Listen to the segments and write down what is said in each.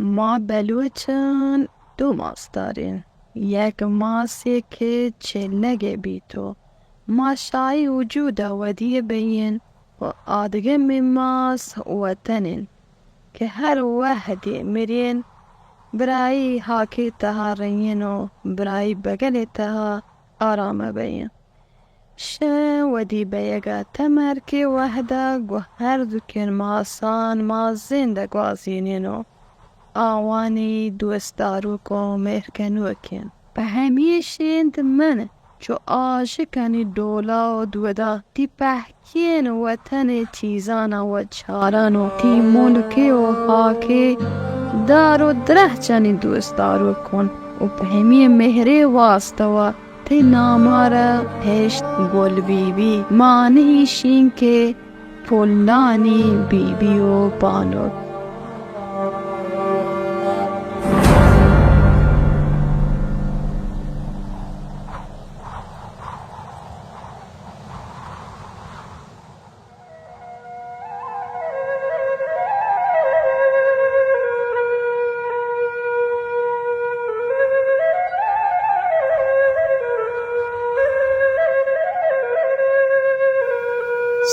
ما بلوچن 2 ماس داریم. یک ماسی که چلگه بی تو ماشای وجود ودی بین و آدگم ماس وطنین که هر وحدی مرین برای حاکی تها رین و برای بگل تها آرام بین شه ودی بیگا تمر که وحده گو هر دکن ماسان ما زنده گوازینینو آوانی دوستارو کو مهرکنو کن به همیشند من چو عاشقانی دولا و دودا تی پهکین وطن چیزان و چاران و تی ملکی و حاکی دار و دره چنین دوستارو کن و به همی مهری واسطه و تی نامارا هشت گل بیبی مانی شین که پلانی بیبی و بانو.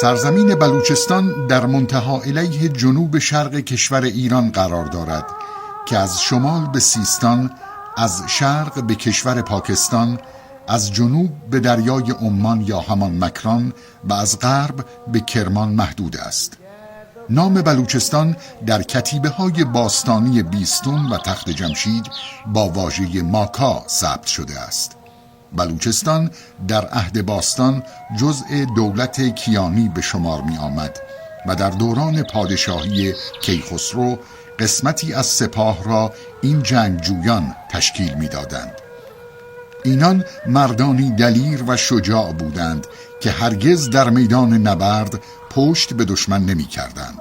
سرزمین بلوچستان در منتها الیه جنوب شرق کشور ایران قرار دارد که از شمال به سیستان، از شرق به کشور پاکستان، از جنوب به دریای عمان یا همان مکران و از غرب به کرمان محدود است. نام بلوچستان در کتیبه های باستانی بیستون و تخت جمشید با واژه ماکا ثبت شده است. بلوچستان در عهد باستان جزء دولت کیانی به شمار می آمد و در دوران پادشاهی کیخسرو قسمتی از سپاه را این جنگجویان تشکیل می دادند. اینان مردانی دلیر و شجاع بودند که هرگز در میدان نبرد پشت به دشمن نمی کردند.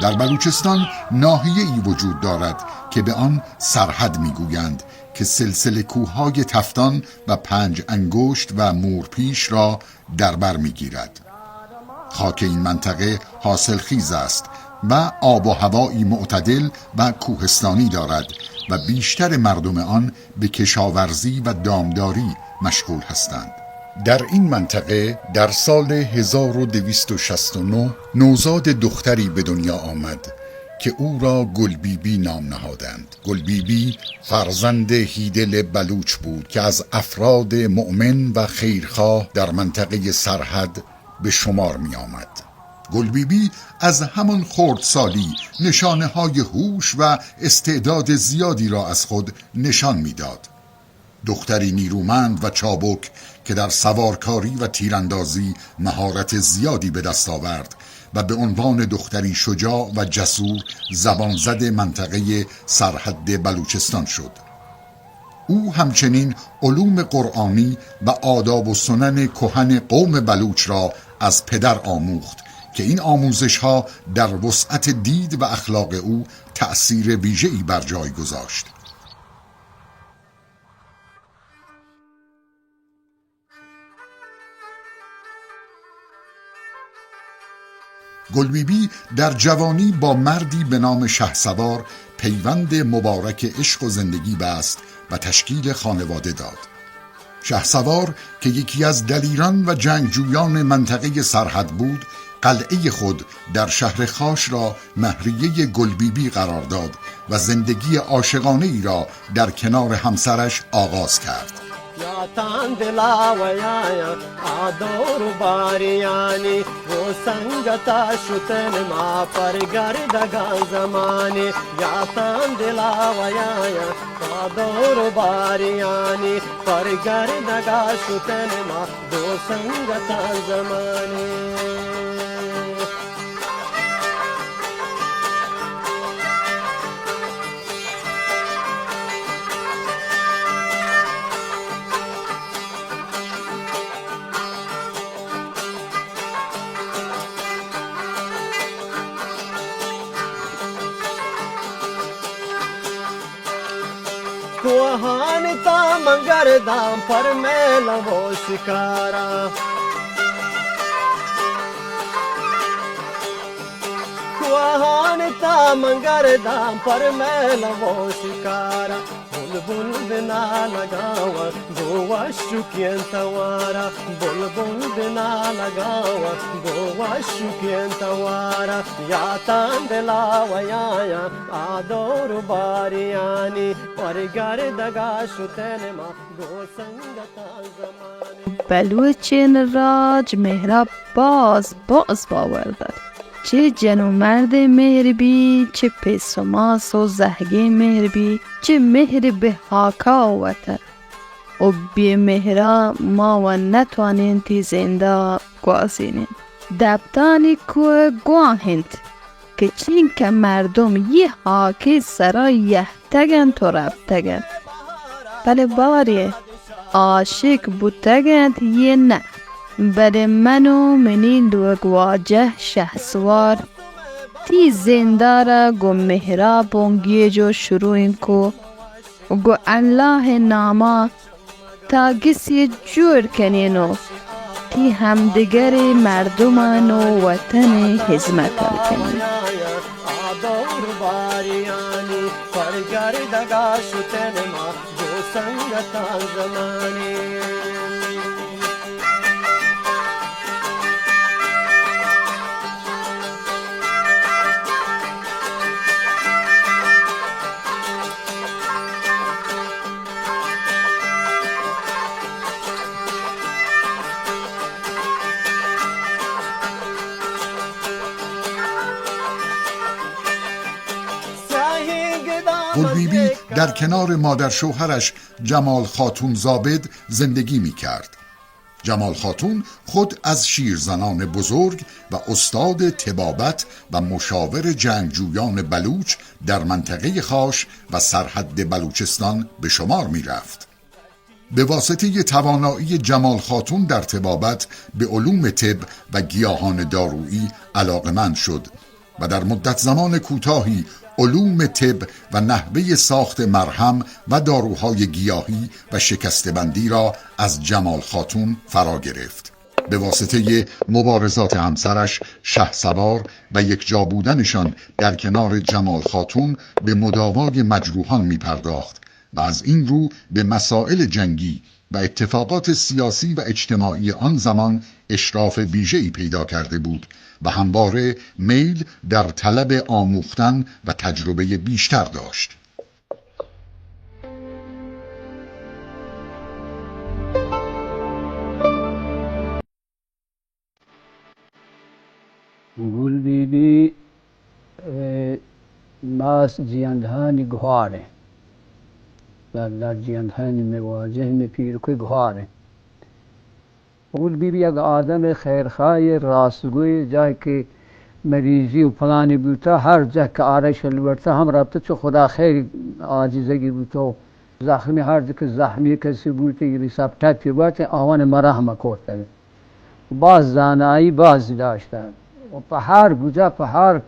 در بلوچستان ناحیه‌ای وجود دارد که به آن سرحد می گویند که سلسله کوههای تفتان و 5 انگشت و مورپیش را در بر می گیرد. خاک این منطقه حاصلخیز است و آب و هوایی معتدل و کوهستانی دارد و بیشتر مردم آن به کشاورزی و دامداری مشغول هستند. در این منطقه در سال 1269 نوزاد دختری به دنیا آمد که او را گلبیبی نام نهادند. گلبیبی فرزند هیدل بلوچ بود که از افراد مؤمن و خیرخواه در منطقه سرحد به شمار می آمد. گلبیبی از همان خردسالی نشانه های هوش و استعداد زیادی را از خود نشان می داد. دختری نیرومند و چابک که در سوارکاری و تیراندازی مهارت زیادی به دست آورد و به عنوان دختری شجاع و جسور زبانزد منطقه سرحد بلوچستان شد. او همچنین علوم قرآنی و آداب و سنن کهن قوم بلوچ را از پدر آموخت که این آموزش ها در وسعت دید و اخلاق او تأثیر ویژه‌ای بر جای گذاشت. گلبیبی در جوانی با مردی به نام شهسوار پیوند مبارک عشق و زندگی بست و تشکیل خانواده داد. شهسوار که یکی از دلیران و جنگجویان منطقه سرحد بود، قلعه خود در شهر خاش را مهریه گلبیبی قرار داد و زندگی عاشقانه‌ای را در کنار همسرش آغاز کرد. یا تان دلا ویایا آدور باریانی و سنگتا شتن ما پر گردگان زمانی یا تان دلا ویایا آدور باریانی پر گردگان شتن ما دو سنگتا زمانی. کوهانی تا منگردم پر میلا و شکارا کوهانی تا من گردم پر میل و شکارا بلبل بنا لگاوا گوا شکین توارا بلبل بنا لگاوا گوا شکین توارا یا تان دلا و یا آدور باریانی پر گردگا شتن ما گو سنگتا زمانی بلوچین راج مهراب باز باور داد. چه جن و مرد مهربی، چه پس و ماس و زهگه مهربی، چه مهر به حاکا وطن و بی مهرا ما و نتوانین تی زنده گوازینین. دبتانی که گواهند که چین که مردم یه حاکی سرا یهتگن تو رفتگن، بله باریه عاشق بودتگند یه نه. بر منو منی لوگواجه شهسوار تی زنداره گو مهرابونگی جو شروعین کو گو الله ناما تا گسی جور کنینو تی همدیگر مردمان و وطن حزمت کنین. آدور باریانی پرگردگا شتن ما گو سنگتا زمانی گلبیبی در کنار مادر شوهرش جمال خاتون زابد زندگی می کرد. جمال خاتون خود از شیرزنان بزرگ و استاد طبابت و مشاور جنگجویان بلوچ در منطقه خاش و سرحد بلوچستان به شمار می رفت. به واسطه توانایی جمال خاتون در طبابت به علوم طب و گیاهان دارویی علاقمند شد و در مدت زمان کوتاهی علوم طب و نحوه ساخت مرهم و داروهای گیاهی و شکسته‌بندی را از جمال خاتون فرا گرفت. به واسطه مبارزات همسرش شهسوار و یک جا بودنشان در کنار جمال خاتون به مداوای مجروحان می پرداخت و از این رو به مسائل جنگی و اتفاقات سیاسی و اجتماعی آن زمان اشراف ویژه‌ای پیدا کرده بود و همواره میل در طلب آموختن و تجربه بیشتر داشت. گلبیبی ماس جیاندهانی گوهاره در جیاندهانی مواجه می پیر که گوهاره. گلبیبی یک آدم خیرخواه راستگوی جایی که مریضی و پلانی بوده هر جا که آرش الورته هم رابطه چو خدا خیر عاجزگی بوده زخمی هر جا که زخمی کسی بوده یه حساب تپی بوده آوان مرهم کرده باز زانایی باز داشتن و په هر گوجه په هر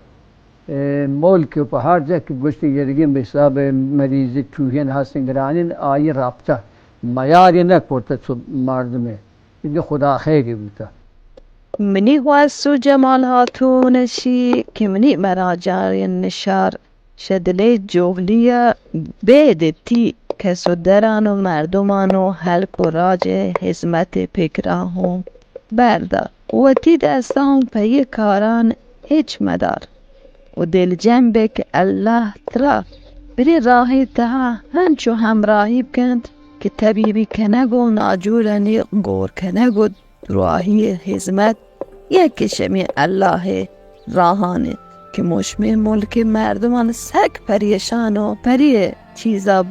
ملک و په هر جا که گوشت یرگیم به حساب مریضی توهین هستن گرانین آیی رابطه معیاری نکرده چو مردمه این خدا خیری بوده. منی واسو جمال هاتونشی که منی مراجعی نشار شدلی جولیه بیدتی کسو دران و مردمان و حلق و راج حزمت پکراهم برده و تی دستان پی کاران هیچ مدار و دل جنبه که الله ترا بری راهی تها هنچو همراهی بکند که طبیبی کنگو ناجورانی گور کنگو راهی حزمت یک شمی الله راهانه که مشمه ملک مردمان سک پریشان و پری چیزا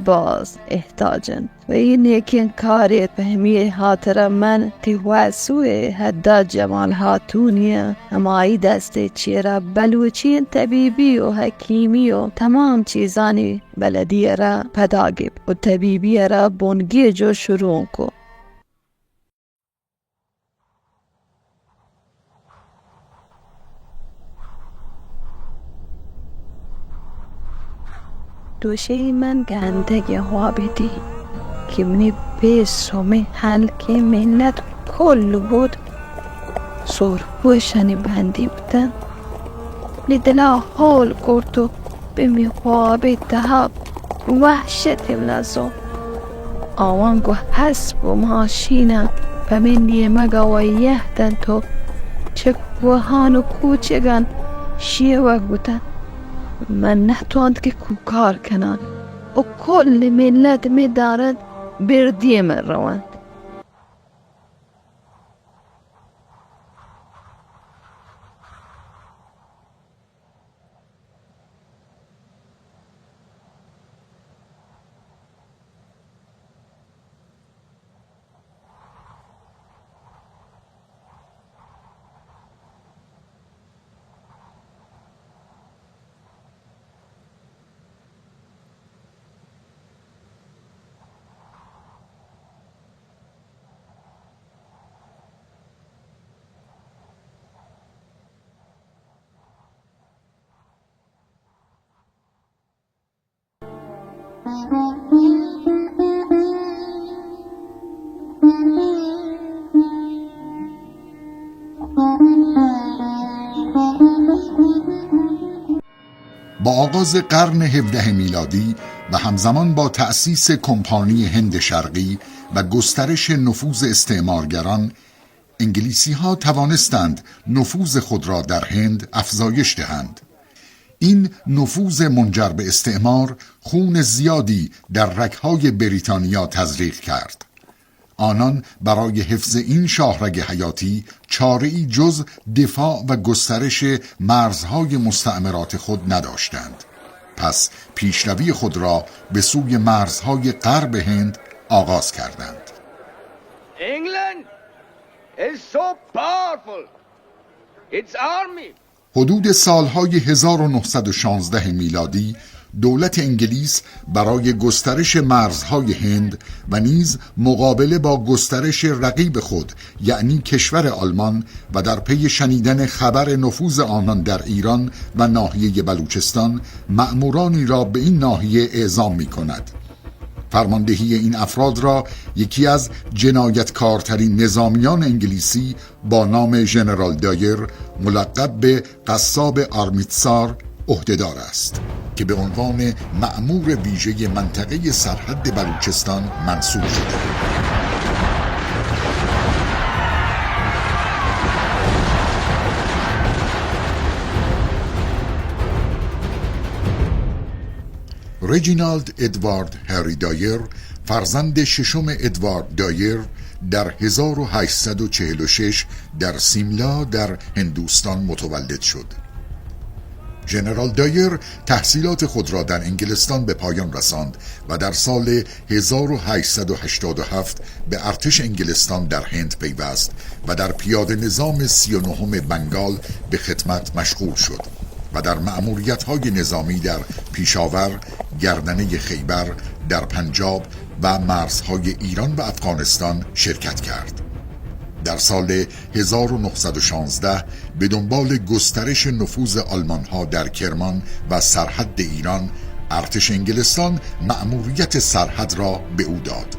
باز احتاجن و این یکی کاری فهمی خاطر من تیواسوی حدا جمال هاتونیه همایی دسته چیرا بلوچین طبیبی و حکیمی و تمام چیزانی بلدیه را پداگیب و طبیبی را بونگی جو شروع کو. دوشه من گندگی خوابیدی که منی به سومه حلقه ملت کل بود سرپوشنی بندی بودن لدلا حال کرد و به میخواب تهب وحشت لزو آوانگو حسب و ماشینه و منی مگا و یهدن تو چه کوهان و کوچگان شیوه گوتن من نتواند که کار کنن و کل ملت می دارد بردی من روند با آغاز قرن 17 میلادی و همزمان با تأسیس کمپانی هند شرقی و گسترش نفوذ استعمارگران، انگلیسی ها توانستند نفوذ خود را در هند افزایش دهند. این نفوذ منجر به استعمار خون زیادی در رگ‌های بریتانیا تزریق کرد. آنان برای حفظ این شاهرگ حیاتی چاره‌ای جز دفاع و گسترش مرزهای مستعمرات خود نداشتند. پس پیشروی خود را به سوی مرزهای غرب هند آغاز کردند. England is so powerful. Its army. حدود سالهای 1916 میلادی دولت انگلیس برای گسترش مرزهای هند و نیز مقابله با گسترش رقیب خود یعنی کشور آلمان و در پی شنیدن خبر نفوذ آنان در ایران و ناحیه بلوچستان مأمورانی را به این ناحیه اعزام می کند. فرماندهی این افراد را یکی از جنایتکارترین نظامیان انگلیسی با نام ژنرال دایر ملقب به قصاب آرمیتسار عهدهدار است که به عنوان مأمور ویژه منطقه سرحد بلوچستان منصوب شده. رجینالد ادوارد هری دایر فرزند ششم ادوارد دایر در 1846 در سیملا در هندوستان متولد شد. ژنرال دایر تحصیلات خود را در انگلستان به پایان رساند و در سال 1887 به ارتش انگلستان در هند پیوست و در پیاده نظام 39 بنگال به خدمت مشغول شد و در مأموریت‌های نظامی در پیشاور، گردنه خیبر، در پنجاب و مرزهای ایران و افغانستان شرکت کرد. در سال 1916 به دنبال گسترش نفوذ آلمان‌ها در کرمان و سرحد ایران، ارتش انگلستان مأموریت سرحد را به او داد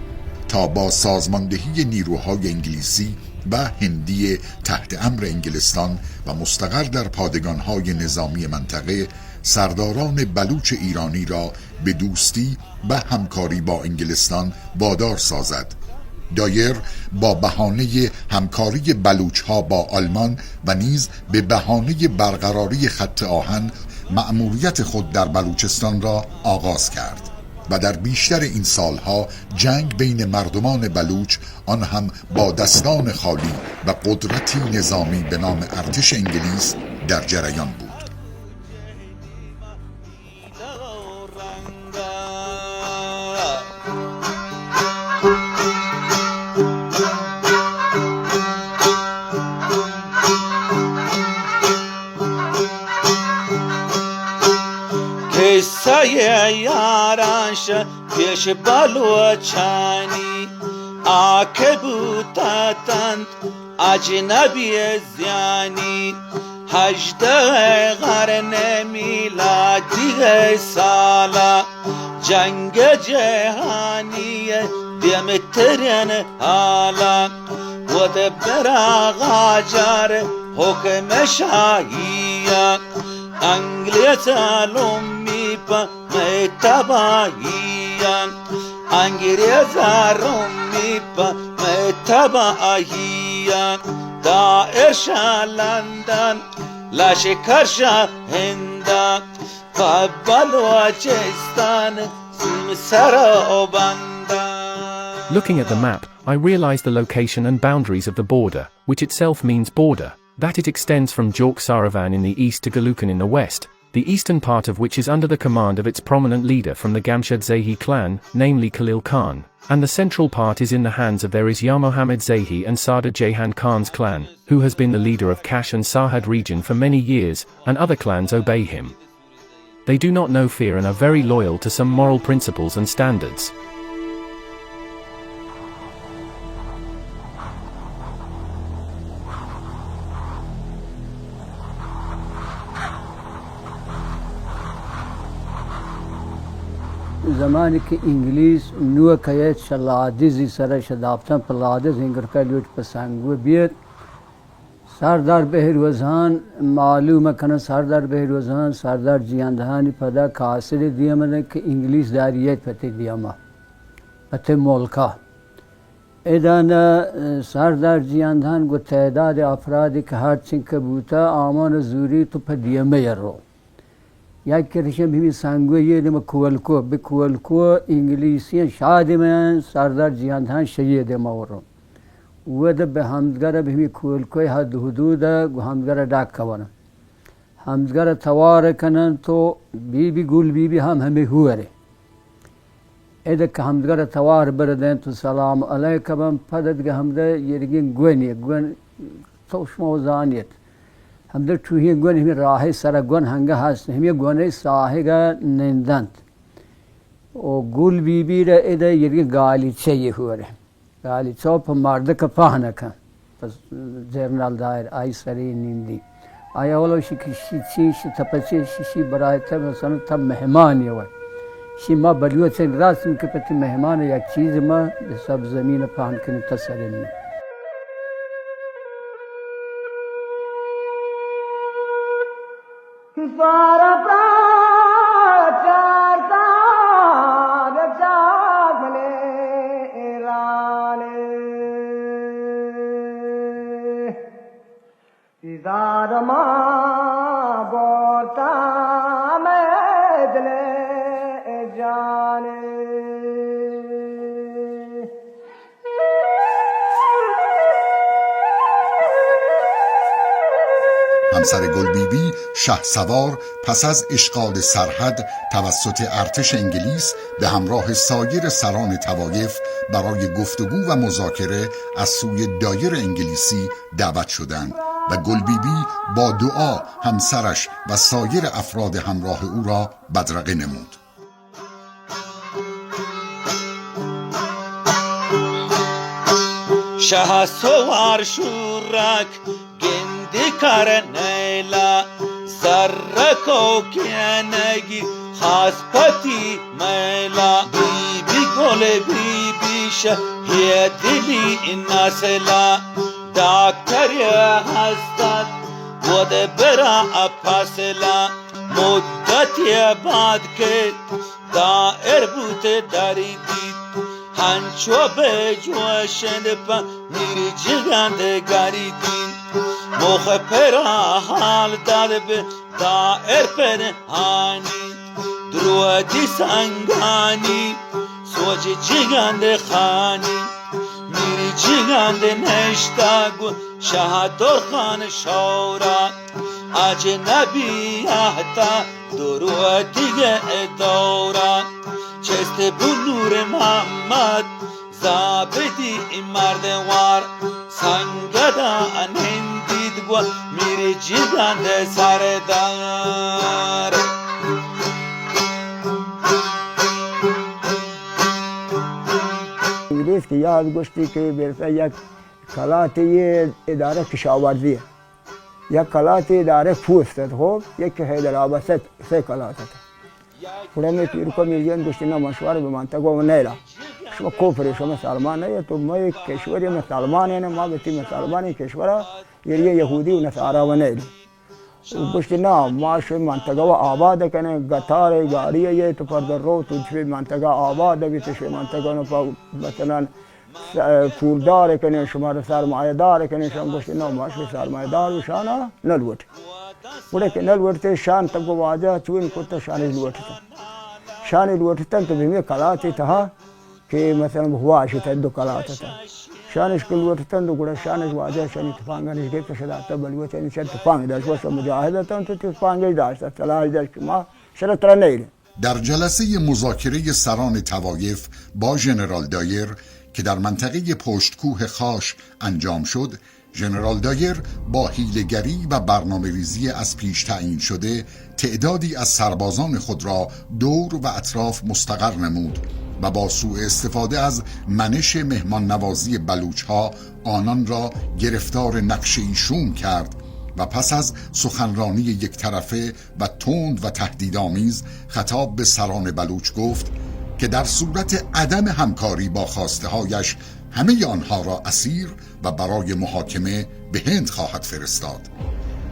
تا با سازماندهی نیروهای انگلیسی و هندی تحت امر انگلستان و مستقر در پادگان‌های نظامی منطقه سرداران بلوچ ایرانی را به دوستی و همکاری با انگلستان وادار سازد. دایر با بهانه همکاری بلوچ‌ها با آلمان و نیز به بهانه برقراری خط آهن مأموریت خود در بلوچستان را آغاز کرد و در بیشتر این سالها جنگ بین مردمان بلوچ، آن هم با دستان خالی و قدرتی نظامی به نام ارتش انگلیس در جریان بود. قصه یارانش پیش بلوچانی آکه بودتند اجنبی زیانی 18 قرن میلادی سالا جنگ جهانی دمترین حالا و دبر غاجر حکم شاهی انگلیزا لومی پا متباهیان انگلیزا لومی پا متباهیان دائر شا لندن لشکر هندان بلوچستان سر بندان. Looking at the map, I realized the location and boundaries of the border, which itself means border, that it extends from Jork Saravan in the east to Galukan in the west, the eastern part of which is under the command of its prominent leader from the Gamshad Zehi clan, namely Khalil Khan, and the central part is in the hands of their Isya Mohammed Zehi and Sada Jahan Khan's clan, who has been the leader of Kash and Sarhad region for many years, and other clans obey him. They do not know fear and are very loyal to some moral principles and standards. زمانی که انگلیس نو که شلادیزی سر شدافتن پلادز هنگر کلیوش پسنگو بیت سردار بهروزان معلومه کنه سردار بهروزان سردار جیاندهانی پدا کاسر دیامده که انگلیس داریت پتی دیامه پتی ملکا ایدان سردار جیاندهان گو تعداد افرادی که هر چین که بوتا آمان زوری تو پا دیامه یرو یک کرشم بهمی سنگوی یه دم کولکو به کولکو انگلیسی شادی من سردار جیاندهان شهید مورو و ده به همدگره بهمی کولکوی حد حدود و همدگره داک کنن همدگره تواره کنن تو بی گول بی هم همه هوره ایده که همدگره توار بردن تو سلام علیکم پددگه همده یرگین گونی گون توشما زانیت همدر چوهی گون همی راهی سر گون هنگه هست همی گونه ساهگه نندند و گول بی را ایده یرگین گالیچه یه هوره گالیچه پا مرده که پاهنه کن پس جرنال دایر آی سری نیندی آیا ولو شی تپچه شی برای تا مثلا تا مهمانی وی شی ما بلیو چند راستم که پتی مهمان یک چیز ما به سب زمین پاهن کنی تا سرین Para pracharta jagne rane Izadama borta medle jane همسر گلبیبی شهسوار پس از اشغال سرحد توسط ارتش انگلیس به همراه سایر سران طوایف برای گفتگو و مذاکره از سوی دایر انگلیسی دعوت شدند و گلبیبی با دعا همسرش و سایر افراد همراه او را بدرقه نمود. شهسوار شورک دکار نیلا سرکو کنگی خاص پتی میلا بی گل بی شه دلی نسلا دکتری هستد بوده برا اپاسلا مدتی بعد که دائر بوده داری دید هنچو به جوشند پا میری جگند گاری دید موخ پرا حال داد به دائر پنهانی درودی سنگانی سوچ جگند خانی میری جگند نشتاگو شهدار خان شورا اجنبی احتا درودی دورا چست بنور محمد زابدی مردوار سنگدا انهندید گو میری جیگند سردار انگلیس کی یاد گشتی که برسه یک کلاتی اداره کشاورزی یک کلاتی اداره پوست خوب یک حیدرآباد سه کلات خودم پیرکو میلیون گشتی نه مشوار به منطقه و نیلا شما کفر شما مسلمان نه تو ما یک کشوری مسلمان نه ما گفتی مسلمانی کشورا یه یهودی و نصارا و نیل گوشت نه ما شو منطقه و آباد کنه قطار گاریه یه تو پر در رو تو شوی منطقه آباد بی تو شوی منطقه نو مثلا پولدار کنه شما رو سرمایه دار کنه شما گوشت نه ما شو سرمایه دار بشانا نلوت بوده که نلوت شان تب واجه چون کتا شان لوت تو بیمی کلاتی تا که مثلا بهواش تدو کلاتا تا شانش كل وقت تندو كل شانش واجه شان تفانغ جبت شدا تبل وتن شد تفانغ داش واسه مجاهده تن تفانغ داش سلاح داش ما شرط ترنيل. در جلسه مذاکره سران طوایف با ژنرال دایر که در منطقه پشتکوه خاش انجام شد، ژنرال دایر با حیله‌گری و برنامه‌ریزی از پیش تعیین شده تعدادی از سربازان خود را دور و اطراف مستقر نمود و با سوء استفاده از منش مهمان نوازی بلوچ ها آنان را گرفتار نقشه‌ای شوم کرد و پس از سخنرانی یک طرفه و تند و تهدیدآمیز خطاب به سران بلوچ گفت که در صورت عدم همکاری با خواسته هایش همه آنها را اسیر و برای محاکمه به هند خواهد فرستاد.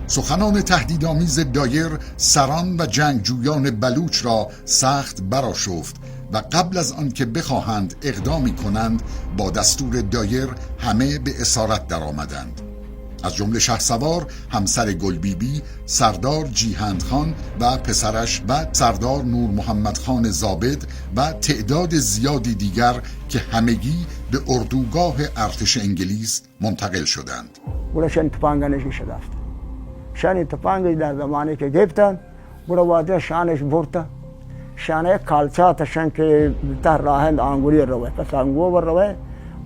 سخنان تهدیدآمیز دایر سران و جنگجویان بلوچ را سخت برآشفت و قبل از آنکه بخواهند اقدامی کنند با دستور دایر همه به اسارت درآمدند. از جمله شهسوار، همسر گلبیبی، سردار جیهند خان و پسرش و سردار نور محمد خان زابد و تعداد زیادی دیگر که همگی به اردوگاه ارتش انگلیس منتقل شدند. شان تفانگانش شده است. شان تفانگی در زمانی که گرفتن برای واجه شانش برده. شانه کالچاتشان که در راهند آنگوری روه پس آنگو روه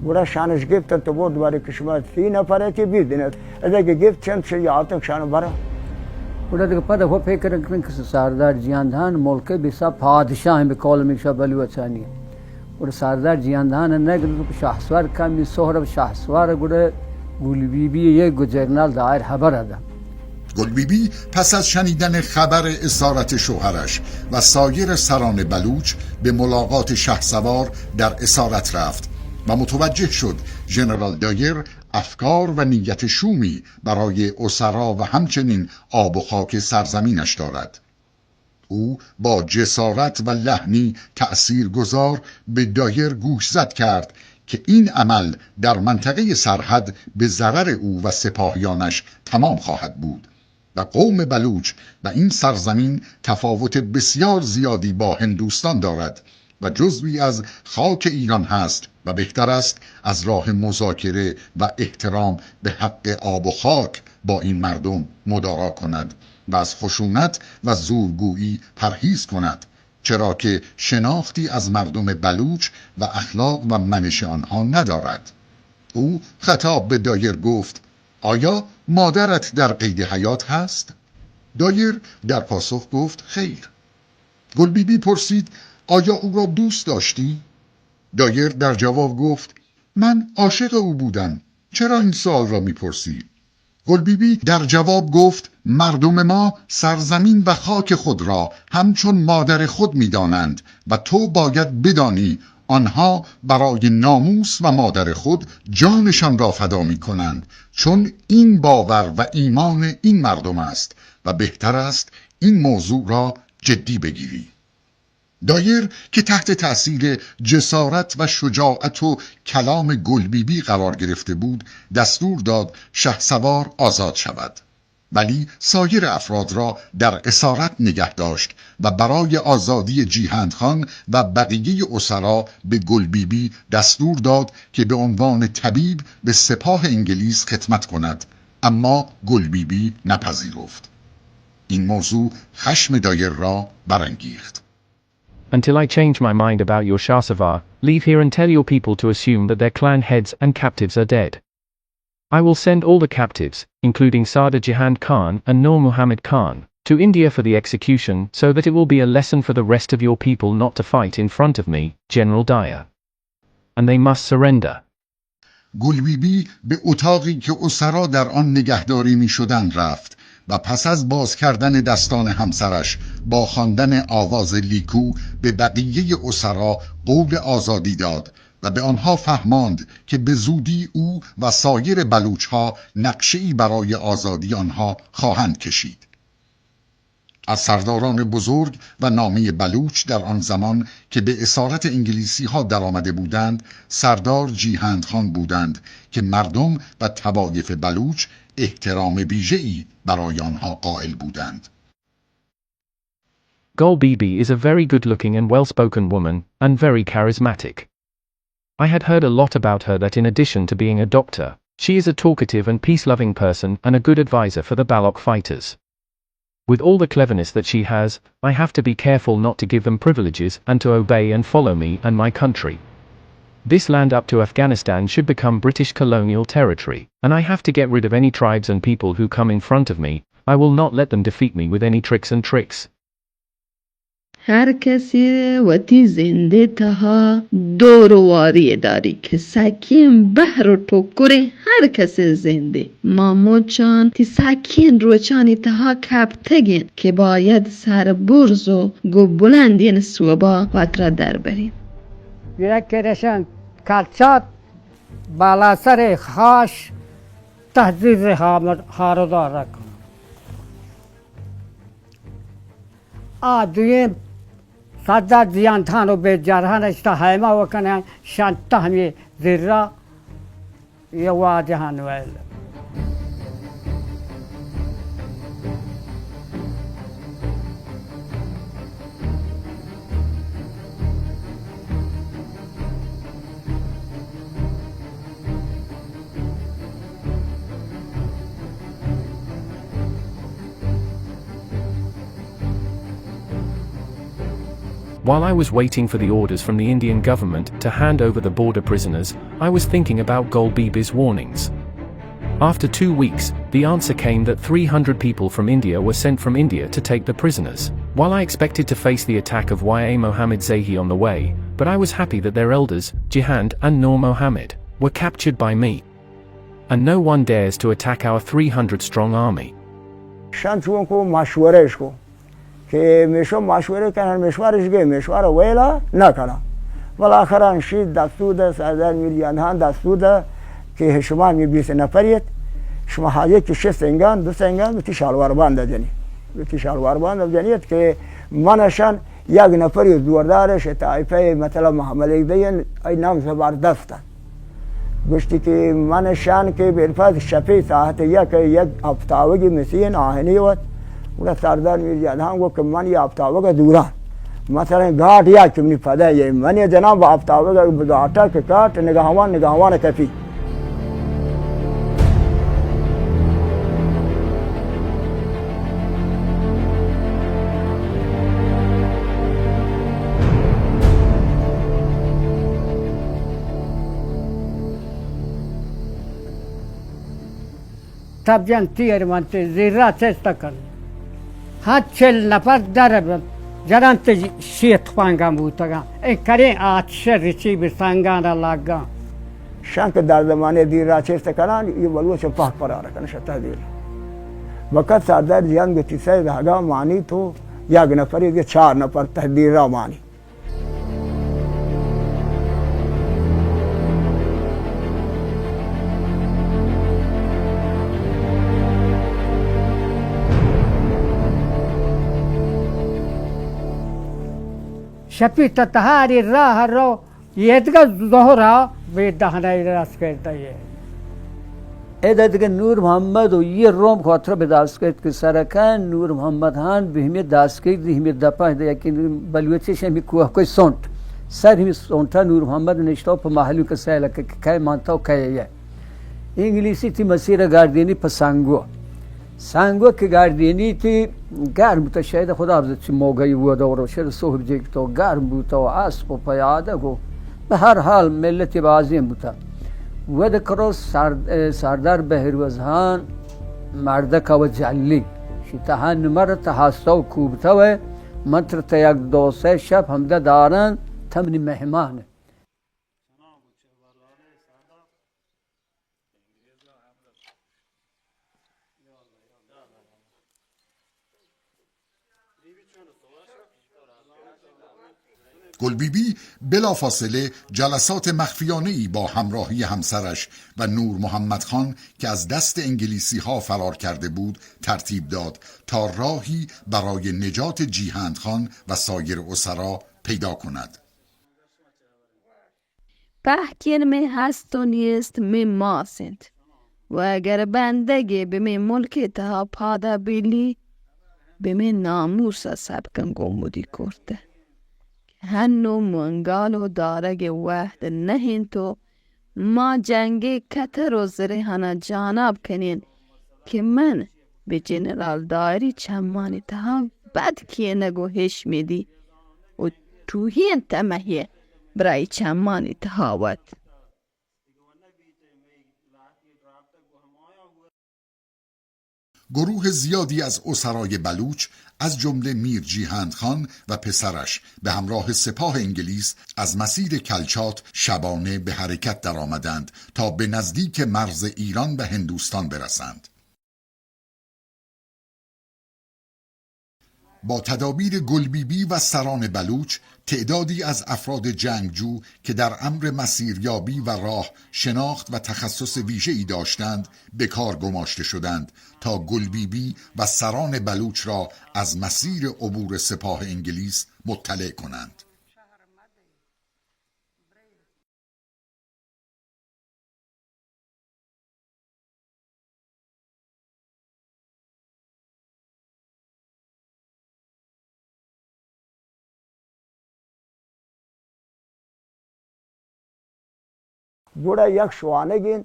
برای شانش گرفتن تو برد برای کشما 3 نفره که 20 دینه اگه گرفت چند شد یادتن شانه برای برای دیگه پده خود فکر کنن که سردار جیاندهان ملکه بسا پادشاه به کال میشه بلوچانی برای سردار جیاندهان نگرد که شهسوار کمی سهراب شهسوار برای گلبیبی یک جنرال دایر خبر ده. گلبیبی پس از شنیدن خبر اسارت شوهرش و سایر سران بلوچ به ملاقات شهسوار در اسارت رفت و متوجه شد ژنرال دایر افکار و نیت شومی برای اسرا و همچنین آب و خاک سرزمینش دارد. او با جسارت و لحنی تأثیرگذار به دایر گوشزد کرد که این عمل در منطقه سرحد به ضرر او و سپاهیانش تمام خواهد بود و قوم بلوچ و این سرزمین تفاوت بسیار زیادی با هندوستان دارد و جزوی از خاک ایران هست و بهتر است از راه مذاکره و احترام به حق آب و خاک با این مردم مدارا کند و از خشونت و زورگویی پرهیز کند، چرا که شناختی از مردم بلوچ و اخلاق و منش آنها ندارد. او خطاب به دایر گفت آیا مادرت در قید حیات هست؟ دایر در پاسخ گفت خیر. گلبیبی پرسید آیا او را دوست داشتی؟ دایر در جواب گفت من عاشق او بودم. چرا این سوال را میپرسی؟ گلبیبی در جواب گفت مردم ما سرزمین و خاک خود را همچون مادر خود میدانند و تو باید بدانی آنها برای ناموس و مادر خود جانشان را فدا می کنند، چون این باور و ایمان این مردم است و بهتر است این موضوع را جدی بگیری. دایر که تحت تأثیر جسارت و شجاعت و کلام گلبیبی قرار گرفته بود دستور داد شهسوار آزاد شود، ولی سایر افراد را در اسارت نگه داشت و برای آزادی جیهند خان و بقیه اسرا به گلبیبی دستور داد که به عنوان طبیب به سپاه انگلیس خدمت کند، اما گلبیبی نپذیرفت. این موضوع خشم دایر را برانگیخت. Until I change my mind about your Shahsavar, leave here and tell your people to assume that their clan heads and captives are dead. I will send all the captives, including Sardar Jihand Khan and Nur Muhammad Khan, to India for the execution so that it will be a lesson for the rest of your people not to fight in front of me, General Dyer. And they must surrender. گلبیبی به اتاقی که اسرا در آن نگهداری می شدند رفت و پس از باز کردن دستان همسرش با خواندن آواز لیکو به بقیه اسرا قول آزادی داد و به آنها فهماند که به زودی او و سایر بلوچ ها نقشه‌ای برای آزادی آنها خواهند کشید. از سرداران بزرگ و نامی بلوچ در آن زمان که به اسارت انگلیسی ها در آمده بودند سردار جیهند خان بودند که مردم و طوایف بلوچ احترام ویژه‌ای برای آنها قائل بودند. Gul Bibi is a very good-looking and well-spoken woman, and very charismatic. I had heard a lot about her that in addition to being a doctor, she is a talkative and peace-loving person and a good advisor for the Baloch fighters. With all the cleverness that she has, I have to be careful not to give them privileges and to obey and follow me and my country. This land up to Afghanistan should become British colonial territory, and I have to get rid of any tribes and people who come in front of me. I will not let them defeat me with any tricks and tricks. هر کسی وتی زنده تها دورواری داری که سکین بحر و ٹوکره هر کسی زنده مامود چان تی سکین روچانی تها کپتگین که باید سر برز و گو بلندین سوبا وطره در برین. یک کرشن کلچات بالا سر خاش تحضیر هاردار رکن دویم صدر زیانتان رو به جرهانش تا حیمه وکنن شانتا همی زیرا یه واجهان ویل While I was waiting for the orders from the Indian government to hand over the border prisoners, I was thinking about Gul Bibi's warnings. After 2 weeks, the answer came that 300 people from India were sent from India to take the prisoners. While I expected to face the attack of Ya Mohammed Zahi on the way, but I was happy that their elders, Jihand and Nur Mohammed, were captured by me. And no one dares to attack our 300-strong army. که میشو مشوره کنن مشوارش گه مشوار ویلا نکنه بالاخره شید دستور سردار میرجان دستور که شما می 20 نفرید شما حاجه که 6 سنگان 2 سنگان به شلوار باند جنی به شلوار باند جنیت که منشان یک نفری دوردارش طایفه مثلا محمد علی ای نام زبردستن گشتی که منشان که بالفاظ شفی ساعت یک افتاوگی مسین آهنی وقت اون سردار میرجان هم گفت که من یه افتاوگه دوران مثلا گاٹ یا کمی پدایه من جناب افتاوگه گاٹا که کاٹ نگاهوان کفی تب جان تیر منته زیرا چستا کن هات 40 نفر درب جران ته شیخ پانگام بوتگا ای کری آتش ریچی بسانگان لاگا شانک در زمانه دیر را چستا کنن یه بلوچ پاک پراره کنه شتا دیر وقت سردار جیان گتی سه دهگا مانی تو یک نفری دیگه 4 نفر تحدیر را مانی شپی تطهاری راه رو یدگا ظهرا به دهنه راست کرده یه ایده دیگه نور محمد و یه روم خاطر به دست کرد که سرکان نور محمد هان به همه دست کرد همه دپاه ده یکی بلوچش همی کوه کوی سونت سر همی سونتا نور محمد نشتا پا محلو که سهلا که که مانتا و که یه انگلیسی تی مسیر گاردینی پا سانگو که گاردینی تی گرم بوده شاید خدا بزد چی موقعی بوده و روشر صحب جگتا گرم بوده و عصب و پیاده گو به هر حال ملتی بازیم بوده و دکرو سردار بهروزهان مردک و جلی شیطهان نمر تحاستا و کوبتا و منتر تا یک 2-3 شب همده دارن تمنی مهمانه گلبیبی بلافاصله جلسات مخفیانه‌ای با همراهی همسرش و نور محمد خان که از دست انگلیسی ها فرار کرده بود ترتیب داد تا راهی برای نجات جیهند خان و سایر اسرا پیدا کند. پهکین می هست و نیست می ماسند و اگر بندگی به می ملک تها پادا بیلی به می ناموس سبکن گمودی کرده. هنو منگال و دارگ وحد نهین تو ما جنگی کتر و زرهانا جانب کنین که من به جنرال دایری چمانی تها بد کیه نگو هش میدی و توهین تمهیه برای چمانی تهاوت. گروه زیادی از اسرای بلوچ از جمله میر جیهند خان و پسرش به همراه سپاه انگلیس از مسیر کلچات شبانه به حرکت درآمدند تا به نزدیک مرز ایران و هندوستان برسند. با تدابیر گلبیبی و سران بلوچ تعدادی از افراد جنگجو که در امر مسیریابی و راه شناخت و تخصص ویژه‌ای داشتند به کار گماشته شدند تا گلبیبی و سران بلوچ را از مسیر عبور سپاه انگلیس مطلع کنند. گوڑا یک شوانگین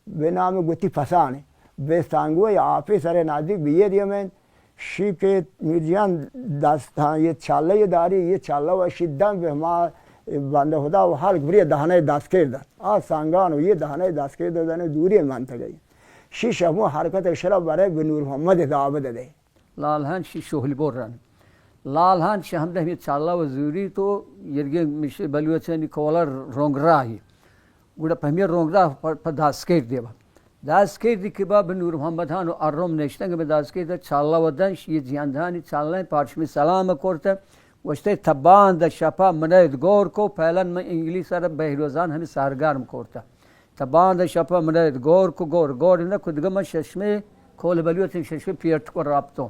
به نام گوتی پسانه به سانگوی آفی سر نزدیک بیه دیمن شی که میرجان دستان یه چاله داری یه چاله و شیدن به ما بنده خدا و حال بری دهانه دست کردن سانگان و یه دهانه دست کردن دوری منطقه شی شمو حرکت شراب برای به نور محمد دعوت ده لالهان شی شهلی برن لالهان شی هم ده چاله و زوری تو یرگه میشه بلوچنی کولار رنگ راهی گوڑا پهمی رنگ راه پر دست کردی با دست کردی که با به نور محمد خان و ارم نشتن که به دست کردی چاله و دنش یه جیاندهانی چاله پارچمی سلام کرده وشته تبان ده شپا مناید گور کو پهلا من انگلیس را بهروزان همی سرگرم کرده تبان ده شپا مناید گور کو گور نه که دیگه من ششمه کول بلیوت ششمه پیرت کو رابطو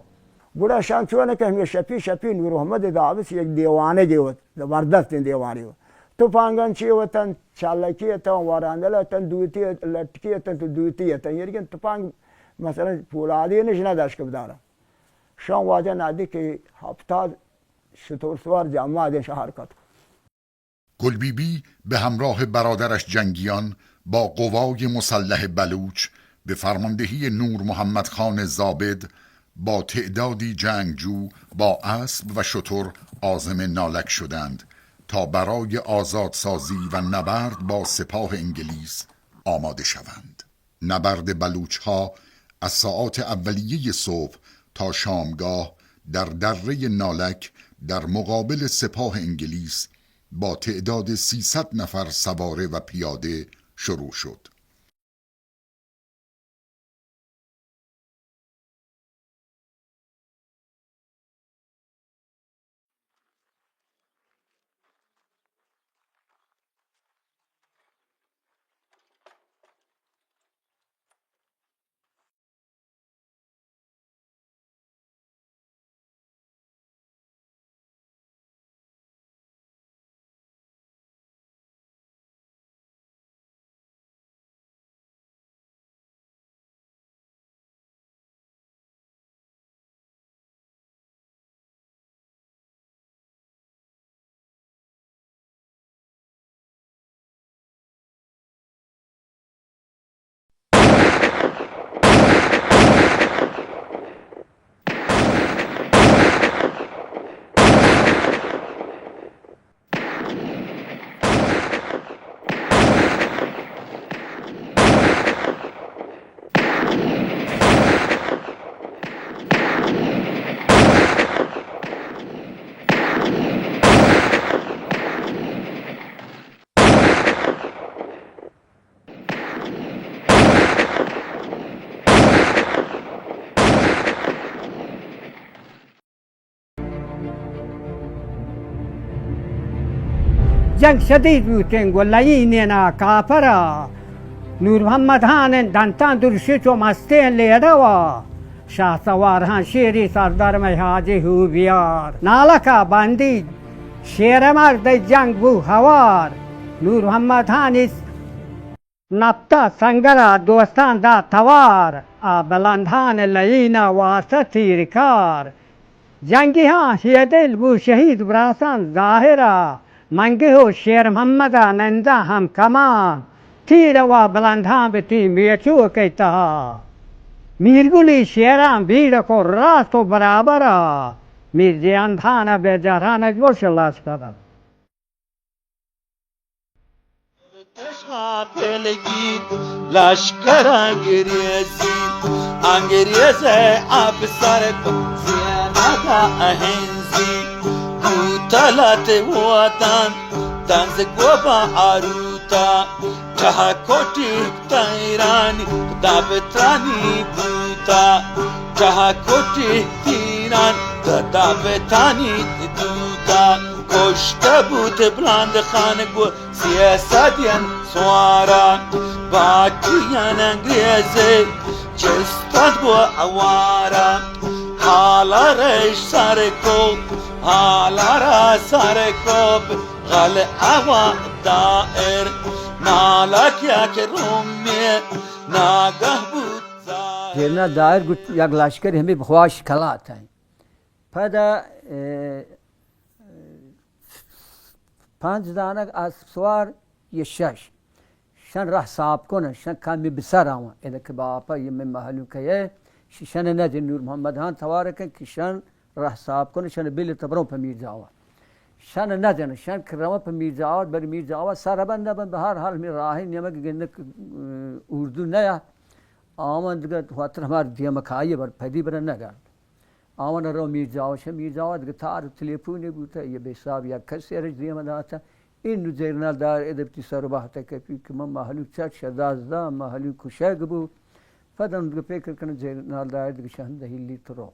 گوڑا شام چونه که همی شپی نور محمد دعوت یک دیوانه گیوت زبردست دیوانه گیوت تو پانگان چی وطن چالکی تا وارندل تا دوتی لطکی تا دوتی تا یعنی تو پانگ مثلا پولادی نشنا داشت که بداره شام واجه نادی که هفته شطور سوار جامعه دیش حرکت گلبیبی به همراه برادرش جنگیان با قوای مسلح بلوچ به فرماندهی نور محمد خان زابد با تعدادی جنگجو با اسب و شتر عازم نالک شدند تا برای آزادسازی و نبرد با سپاه انگلیس آماده شوند. نبرد بلوچ ها از ساعات اولیه صبح تا شامگاه در دره نالک در مقابل سپاه انگلیس با تعداد 300 نفر سواره و پیاده شروع شد. جنگ شدید بودن گلایینینا کافرا نور محمد هان دانتان درشت و مستین لیدوا شاه سوار هان شیری سردار مهاجی هو بیار نالکا بندی شیر مرد جنگ بو هوار نور محمد هانیس نبتا سنگرا دوستان دا توار بلندان لینا واسه تیرکار جنگی ها هیدل بو شهید براسان ظاهرا منگه و شیر محمد ننده هم کمان تیر و بلندان بتی میچو کیتا میرگولی شیران بیر کو راست و برابرا میر جیاندان به جران جوش لشکرا لشکر انگریزی افسر زینت اهنزی بوتلت وطن دنز گوبا آروتا چه کوٹی تیرانی دابتانی بوتا چه کوٹی تیران دابتانی دوتا کشته بود بلند خانگو سیاستین سوارا باکیان انگریزی چستد بو اوارا حالا ریش سرکوب حالا را سرکوب غل اوا دائر نالک یک رومی ناگه بود جیرنا دایر گوت یک لشکر همی بخواش کلات هایی پدا 5 دانه اسب سوار یه 6 شن راه صاحب کنه شن کامی بسر آوان اذا که باپا یه من محلو که شن ندی نور محمد هان تواره که شن راه صاحب کنه شن بیل تبرون پا میرزا آوان شن ندی شن کرما پا میرزا آوان بر میرزا آوان سر بند نبند به هر حال می راهی نیمه که گنده اردو نیا آمان دیگه خاطر همار دیمه کایی بر پدی برن نگرد آمان رو میرزا آوان میرزا آوان دیگه تار تلیفونی بوده یه بحساب یا کسی رج دیمه داتا این جرنال دار ادبتی سر بحثه که من محلو چت شدازده محلو کشگ بود فدان دیگه فکر کنه جرنال دار دیگه شهنده هیلی ترو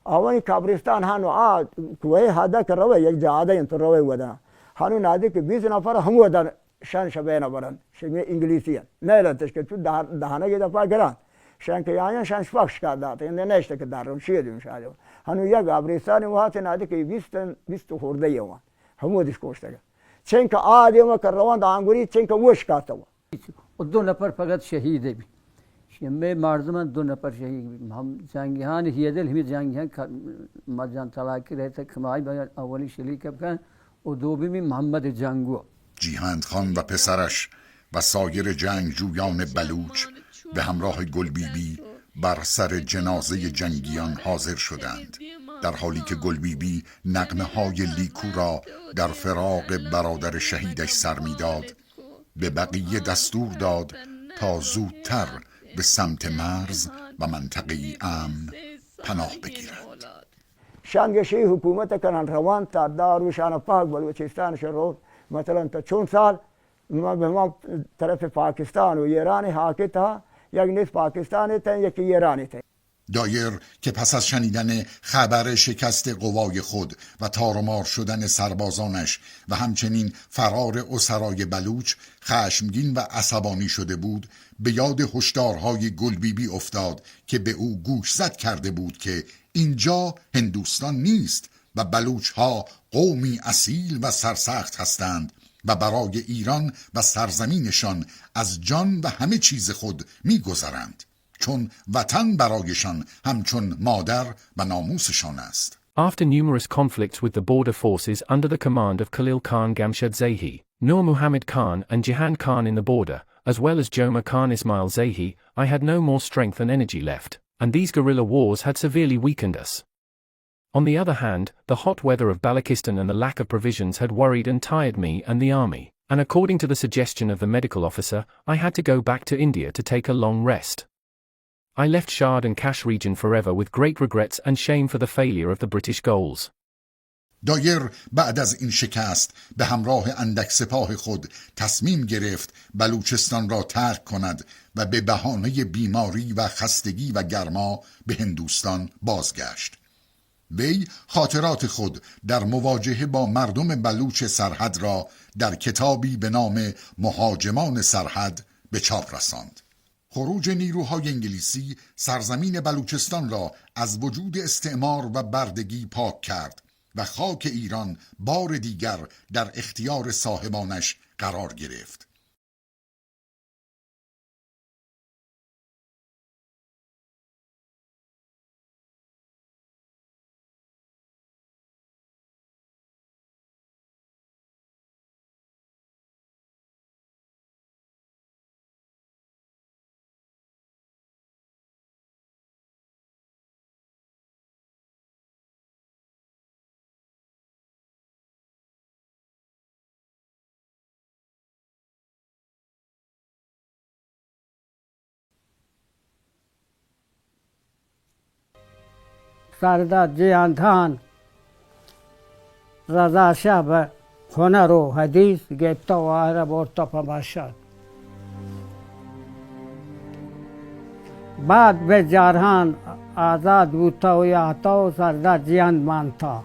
آوانی کابرستان هانو کوه هادا کروه یک جاده این تروه ودا هانو نادی که 20 نفر هم ودا شان شبه نبرن شمی انگلیسی نه لاتش که تو دهانه یه دفعه گران شان که یعنی شان شفاکش کرده این نشته که دارم شیدیم شاید هانو یک کابرستانی وقتی نادی که 20 خورده یوان هم ودیش کشته چون که آدم کروان دانگوری چون که وش کاته و 2 نفر فقط شهیده بی شمی مردمان 2 نفر شهید بی هم جنگیان هیدل همی جنگیان مجان طلاقی رهتا کمایی باید اولی شلیک بکن و دومی محمد جنگو جیهند خان و پسرش و سایر جنگجویان بلوچ به همراه گلبیبی بر سر جنازه جنگیان حاضر شدند در حالی که گلبیبی نغمه های لیکو را در فراق برادر شهیدش سر میداد به بقیه دستور داد تا زودتر به سمت مرز و منطقه امن پناه بگیرند. شانگشی حکومت کنن روان تا داروشان پاک بلوچستان شروع مثلا تا 4 سال ما به ما طرف پاکستان و ایران حاکی تا یک نیز پاکستانی تا یکی ایرانی تا دایر که پس از شنیدن خبر شکست قوای خود و تارمار شدن سربازانش و همچنین فرار اسرای بلوچ خشمگین و عصبانی شده بود به یاد هشدارهای گلبیبی افتاد که به او گوشزد کرده بود که اینجا هندوستان نیست و بلوچ ها قومی اصیل و سرسخت هستند و برای ایران و سرزمینشان از جان و همه چیز خود می‌گذرند چون وطن برایشان همچون مادر و ناموسشان است. After numerous conflicts with the border forces under the command of Khalil Khan Gamshad Zehi, Nur Muhammad Khan and Jihan Khan in the border, as well as Joma Khan Ismail Zehi, I had no more strength and energy left, and these guerrilla wars had severely weakened us. On the other hand, the hot weather of Balochistan and the lack of provisions had worried and tired me and the army, and according to the suggestion of the medical officer, I had to go back to India to take a long rest. I left Shard and Kash region forever with great regrets and shame for the failure of the British goals. دایر بعد از این شکست به همراه اندک سپاه خود تصمیم گرفت بلوچستان را ترک کند و به بهانه بیماری و خستگی و گرما به هندوستان بازگشت. وی خاطرات خود در مواجهه با مردم بلوچ سرحد را در کتابی به نام مهاجمان سرحد به چاپ رساند. خروج نیروهای انگلیسی سرزمین بلوچستان را از وجود استعمار و بردگی پاک کرد و خاک ایران بار دیگر در اختیار صاحبانش قرار گرفت. سردار جیانتان رضا شاه هنر و حدیث گرفته و آره برد تا مشهد. بعد به جارهان آزاد بودتا و یاتا و سردار جیان مانتا.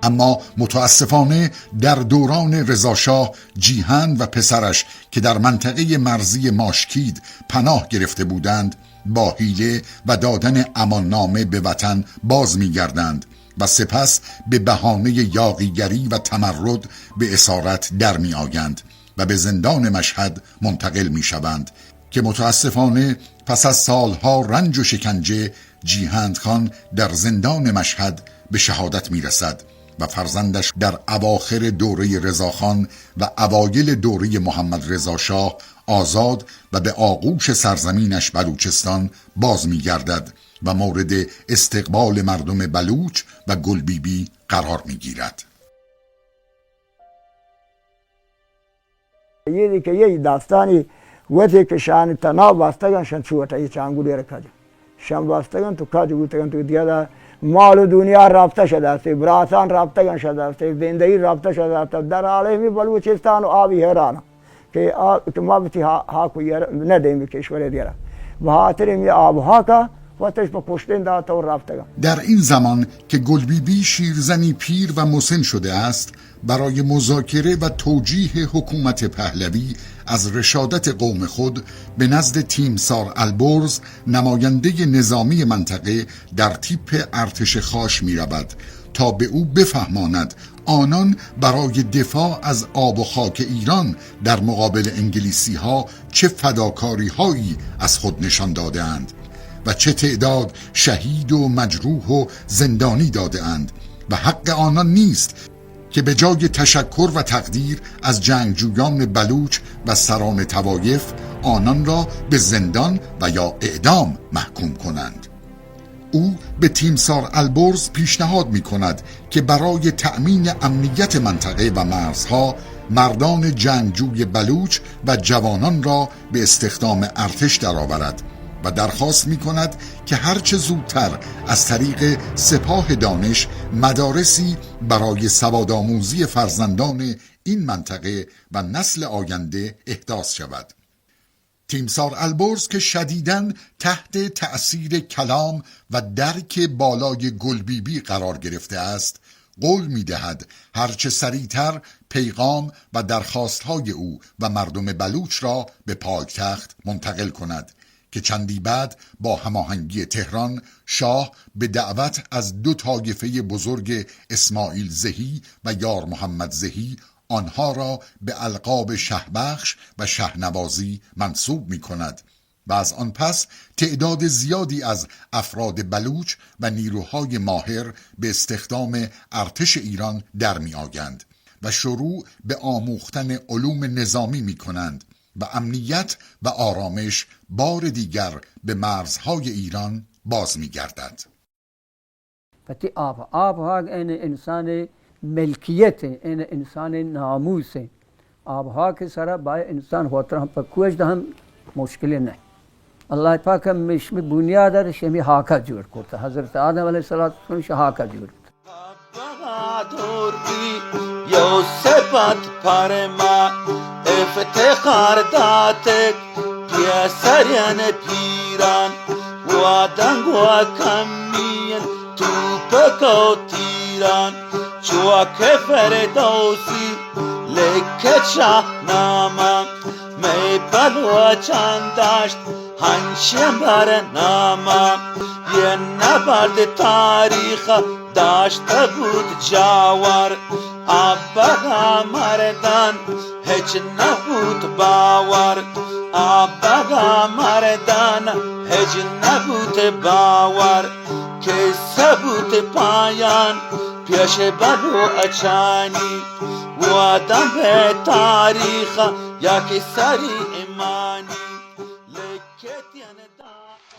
اما متاسفانه در دوران رضاشاه جیهان و پسرش که در منطقه مرزی ماشکید پناه گرفته بودند با حیله و دادن اماننامه به وطن باز می‌گردند و سپس به بهانه یاغیگری و تمرد به اسارت در می‌آیند و به زندان مشهد منتقل می‌شوند که متاسفانه پس از سالها رنج و شکنجه جیهان خان در زندان مشهد به شهادت می‌رسد و فرزندش در اواخر دوره رضاخان و اوایل دوره محمد رضا شاه آزاد و به آغوش سرزمینش بلوچستان باز می‌گردد و مورد استقبال مردم بلوچ و گلبیبی قرار می‌گیرد. یه که یه داستانی وقتی که شان تناب واستگان شن چوتا یه چانگولی رکھا شن واستگان تو کاج بودتگان تو دیگه مال و دنیا رابطه شده است، براتان رابطگان شده است، زندگی رابطه شده است. در عالمی بلوچستان و آبی هران که ما بتی ها کو ندیم کشور دیگر و خاطر می آبها کا وقتش به پشتین داد و رابطگان. در این زمان که گلبیبی شیرزنی پیر و مسن شده است، برای مذاکره و توجیه حکومت پهلوی از رشادت قوم خود به نزد تیمسار البرز نماینده نظامی منطقه در تیپ ارتش خاش می رود تا به او بفهماند آنان برای دفاع از آب و خاک ایران در مقابل انگلیسی ها چه فداکاری هایی از خود نشان داده اند و چه تعداد شهید و مجروح و زندانی داده اند و حق آنان نیست که به جای تشکر و تقدیر از جنگجویان بلوچ و سران طوایف آنان را به زندان و یا اعدام محکوم کنند. او به تیمسار البرز پیشنهاد می کند که برای تأمین امنیت منطقه و مرزها مردان جنگجوی بلوچ و جوانان را به استخدام ارتش درآورد و درخواست می کند که هرچه زودتر از طریق سپاه دانش مدارسی برای سوادآموزی فرزندان این منطقه و نسل آینده احداث شود. تیمسار البرز که شدیداً تحت تأثیر کلام و درک بالای گلبیبی قرار گرفته است، قول می دهد هرچه سریعتر پیغام و درخواستهای او و مردم بلوچ را به پایتخت منتقل کند که چندی بعد با هماهنگی تهران شاه به دعوت از دو طایفه بزرگ اسماعیل زهی و یار محمد زهی آنها را به القاب شهبخش و شهنوازی منصوب می کند و از آن پس تعداد زیادی از افراد بلوچ و نیروهای ماهر به استخدام ارتش ایران در می آیند و شروع به آموختن علوم نظامی می کنند و امنیت و آرامش بار دیگر به مرزهای ایران باز می گردد. وقتی آبها این انسان ملکیت، این انسان ناموس، آبها که سر باید انسان خاطر هم پکوش ده هم مشکلی نه. الله پاک هم مشمی بنیادش همی حاکا جور کرده. حضرت آدم علیه السلام حاکا جور کرده. یو سبت پر ما افتخار داتک که سریان پیران و دنگ و کمین توپک و تیران چوک فردوسی لکه شاهنامه می بلوچان داشت هنچه برنامه یه نبرد تاریخ داشته بود جاور آبگا مردان هیچ نبود باور آبگا مردان هیچ نبود باور که ثبوت پایان پیش بلوچانی و آدم به تاریخ یا که سری ایمانی.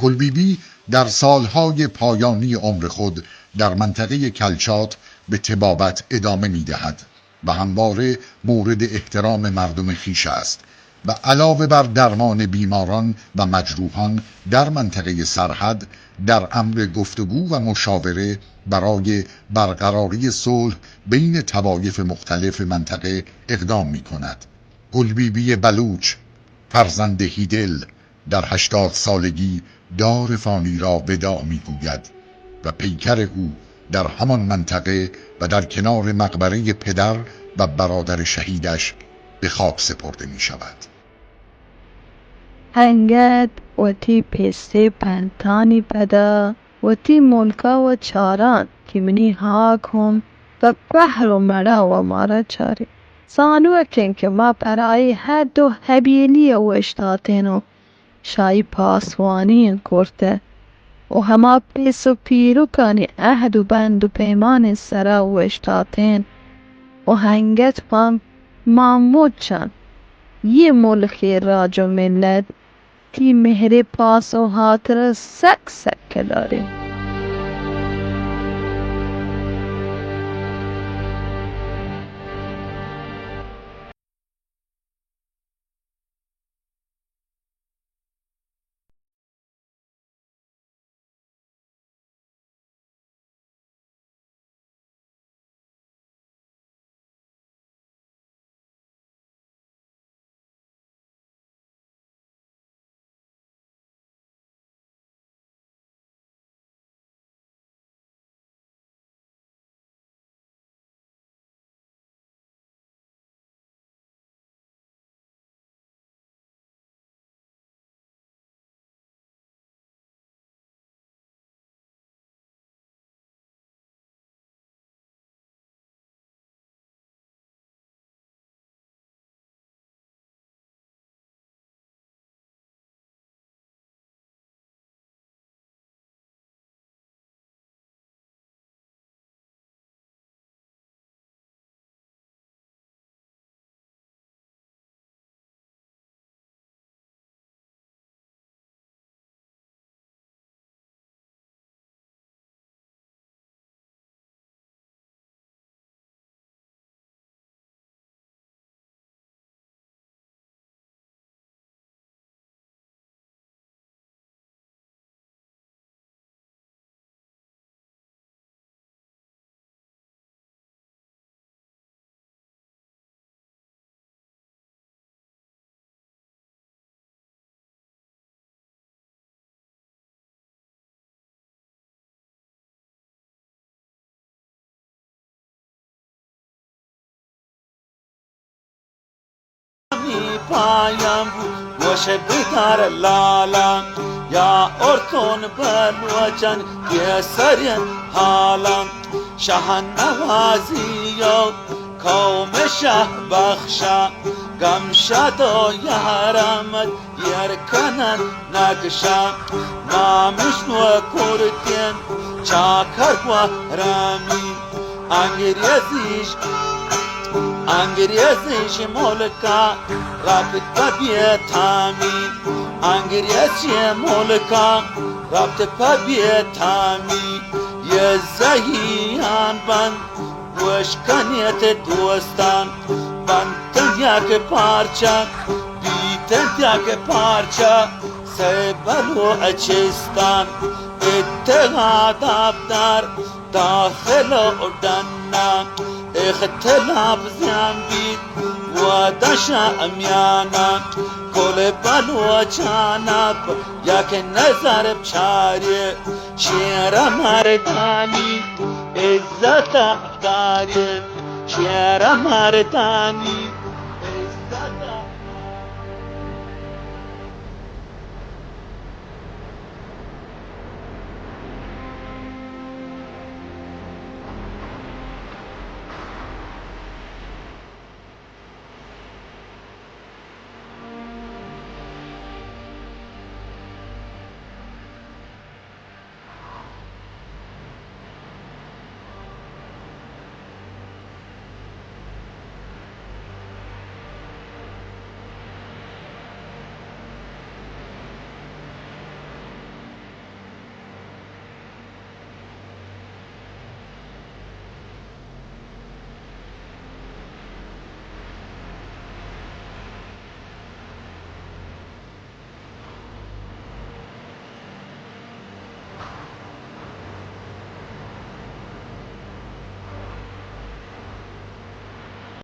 گلبیبی در سالهای پایانی عمر خود در منطقه کلچات به طبابت ادامه می دهد و همواره مورد احترام مردم خویش است و علاوه بر درمان بیماران و مجروحان در منطقه سرحد در امر گفتگو و مشاوره برای برقراری صلح بین طوایف مختلف منطقه اقدام می کند. گلبیبی بلوچ فرزند هیدل در 80 سالگی دار فانی را وداع می گوید و پیکر او در همان منطقه و در کنار مقبره پدر و برادر شهیدش به خاک سپرده می شود. هنگت و تی پیسته پنتانی پدا و تی ملکا و چاران که منی هاک هم و بحر و مرا و مارا چاری سانو که ما برای حد و حبیلی و اشتاتینو شای پاسوانی کرده و همه پیس و پیرو کانی عهد و بند و پیمان سرا و اشتاتین و هنگت فهم محمود چند یه ملکی راج و ملت تی مهر پاس و حاطر سک داری. پایم وش بیدار لالا یا ارتون بلوچن یه سرین حالا شهن نوازی و قوم شه بخشا گم شد و یارمت یرکنن نگشا نامش نو کردین چاکر و رامی انگریزیش ملکا رابط ببیتامی انگریزی ملکا رابط ببیتامی یه زهیان بند وشکنیت دوستان بندن یک پارچه بیتن یک پارچه سیبلو اچستان اتحاد در داخل اردن اختلاف زنبید و ودشا أميانا كل بلوچانا ياك نظر بشاري شير مرداني عزت أقداري شير مرداني